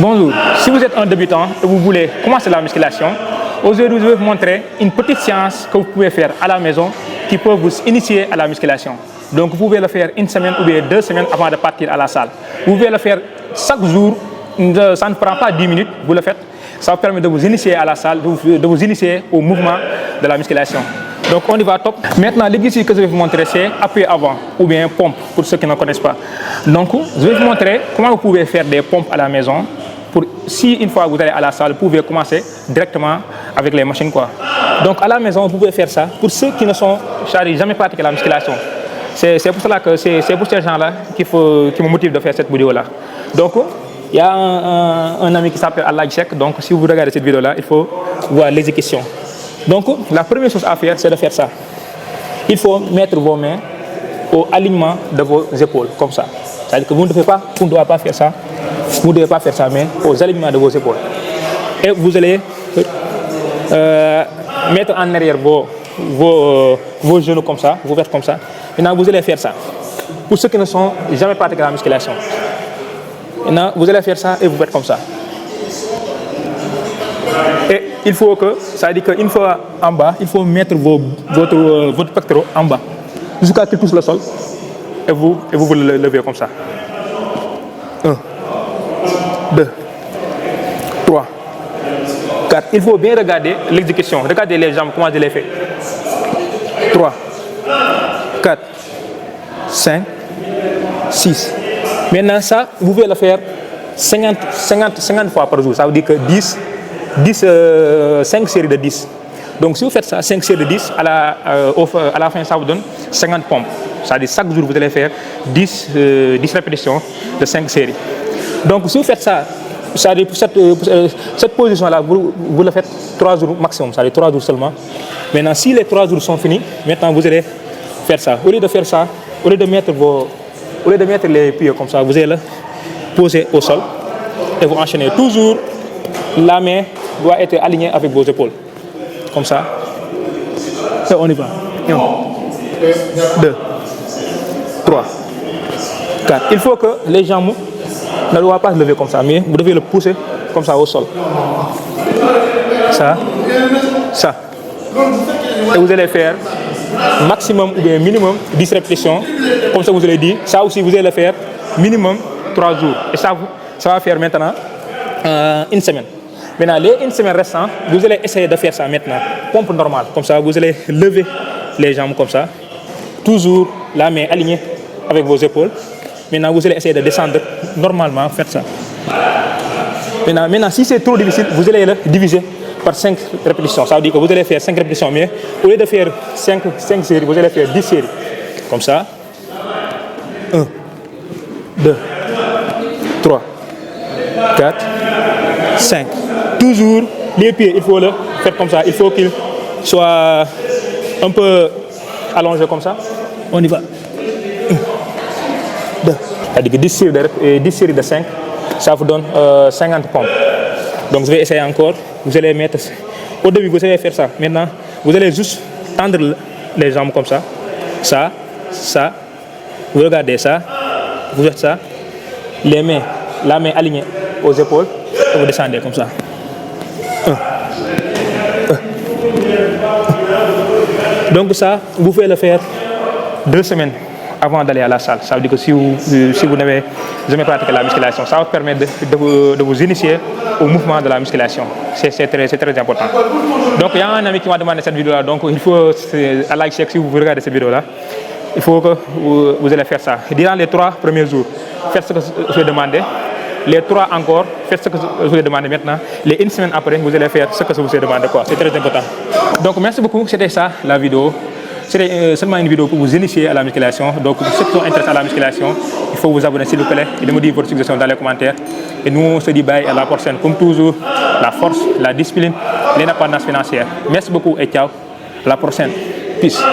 Bonjour, si vous êtes un débutant et vous voulez commencer la musculation, aujourd'hui je vais vous montrer une petite séance que vous pouvez faire à la maison qui peut vous initier à la musculation. Donc vous pouvez le faire une semaine ou bien 2 semaines avant de partir à la salle. Vous pouvez le faire chaque jour, ça ne prend pas 10 minutes, vous le faites. Ça vous permet de vous initier à la salle, de vous initier au mouvement de la musculation. Donc on y va top. Maintenant, l'exercice que je vais vous montrer, c'est appui avant ou bien pompe pour ceux qui ne connaissent pas. Donc je vais vous montrer comment vous pouvez faire des pompes à la maison. Si une fois vous allez à la salle, vous pouvez commencer directement avec les machines, quoi. Donc à la maison, vous pouvez faire ça pour ceux qui ne sont jamais pratiqué la musculation. C'est pour cela que c'est pour ces gens-là qui me motive de faire cette vidéo-là. Donc il y a un ami qui s'appelle Allah Cheikh. Donc si vous regardez cette vidéo-là, il faut voir l'exécution. Donc la première chose à faire, c'est de faire ça. Il faut mettre vos mains au alignement de vos épaules, comme ça. C'est-à-dire que vous ne devez pas faire ça. Vous ne devez pas faire ça, mais aux alignements de vos épaules. Et vous allez mettre en arrière vos genoux comme ça, vous faites comme ça. Maintenant, vous allez faire ça. Pour ceux qui ne sont jamais pratiqués la musculation. Maintenant, vous allez faire ça et vous faites comme ça. Et il faut que, ça veut dire qu'une fois en bas, il faut mettre votre pectoral en bas, jusqu'à ce qu'il touche le sol. Et vous le levez comme ça. 1, 2, 3, 4. Il faut bien regarder l'exécution. Regardez les jambes, comment je les fais. 3, 4, 5, 6. Maintenant, ça, vous pouvez le faire 50 fois par jour. Ça veut dire que 5 séries de 10. Donc, si vous faites ça, 5 séries de 10, à la fin, ça vous donne 50 pompes. C'est-à-dire chaque jour, vous allez faire 10 répétitions de 5 séries. Donc, si vous faites ça, c'est-à-dire pour cette position-là, vous le faites 3 jours maximum, c'est-à-dire 3 jours seulement. Maintenant, si les 3 jours sont finis, maintenant vous allez faire ça. Au lieu de faire ça, au lieu de mettre les pieds comme ça, vous allez le poser au sol et vous enchaînez. Toujours, la main doit être alignée avec vos épaules. Comme ça. Et on y va. 1, 2, 3, 4. Il faut que les jambes ne doivent pas se lever comme ça, mais vous devez le pousser comme ça au sol. Ça. Et vous allez faire maximum ou bien minimum 10 répétitions. Comme ça, vous allez dire. Ça aussi, vous allez le faire minimum 3 jours. Et ça va faire maintenant une semaine. Maintenant, les une semaine restantes, vous allez essayer de faire ça maintenant. Pompe normale. Comme ça, vous allez lever les jambes comme ça. Toujours la main alignée avec vos épaules. Maintenant, vous allez essayer de descendre normalement. Faites ça. Maintenant, si c'est trop difficile, vous allez le diviser par 5 répétitions. Ça veut dire que vous allez faire 5 répétitions, mais au lieu de faire 5 séries, vous allez faire 10 séries. Comme ça. 1, 2, 3, 4, 5. Toujours les pieds, il faut le faire comme ça. Il faut qu'ils soient un peu allongés comme ça. On y va. 1, 2. C'est-à-dire que 10 séries de 5, ça vous donne 50 pompes. Donc je vais essayer encore. Vous allez mettre. Au début, vous allez faire ça. Maintenant, vous allez juste tendre les jambes comme ça. Ça. Vous regardez ça. Vous faites ça. La main alignée aux épaules. Et vous descendez comme ça. 1. Donc ça, vous pouvez le faire 2 semaines avant d'aller à la salle. Ça veut dire que si vous n'avez jamais pratiqué la musculation, ça va vous permettre de vous initier au mouvement de la musculation. C'est très important. Donc il y a un ami qui m'a demandé cette vidéo-là. Donc il faut, à like, si vous regardez cette vidéo-là, il faut que vous allez faire ça. Durant les 3 premiers jours, faites ce que je vous ai demandé. Les 3 encore, faites ce que je vous ai demandé maintenant. Les 1 semaine après, vous allez faire ce que je vous ai demandé. C'est très important. Donc merci beaucoup. C'était ça la vidéo. C'était seulement une vidéo pour vous initier à la musculation. Donc pour ceux qui sont intéressés à la musculation, il faut vous abonner s'il vous plaît et de me dire votre suggestion dans les commentaires. Et nous on se dit bye à la prochaine. Comme toujours, la force, la discipline, l'indépendance financière. Merci beaucoup et ciao. À la prochaine. Peace.